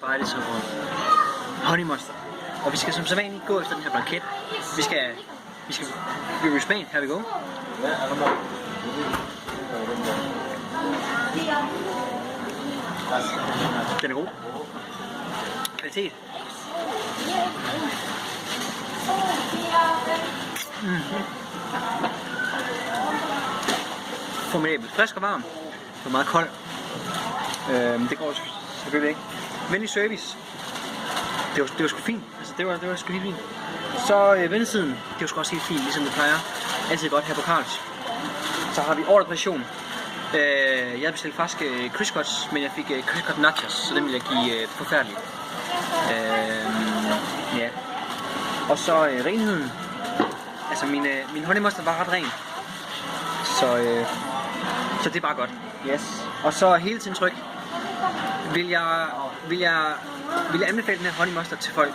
Spejle som Honey Monster. Og vi skal som sædvanligt gå efter den her blanket. Vi skal Spain. Her vi gå. Den er god. Kvalitet. Formidabelt. Frisk og varm. Det er meget kold. Det går selvfølgelig ikke. Venlig service. Det var sgu fint. Altså, det var sgu helt fint. Så ventesiden. Det var sgu også helt fint, ligesom det plejer. Altid godt her på Carl's. Så har vi ordrepression. Jeg bestilte faktisk Chris Cuts, men jeg fik Chris Cut Nachos, så den vil jeg give forfærdeligt. Ja. Og så renheden. Altså min Honey Monster var ret ren. Så det er bare godt. Yes. Og så hele tiden tryk. Vil jeg anbefale den her Honey Monster til folk?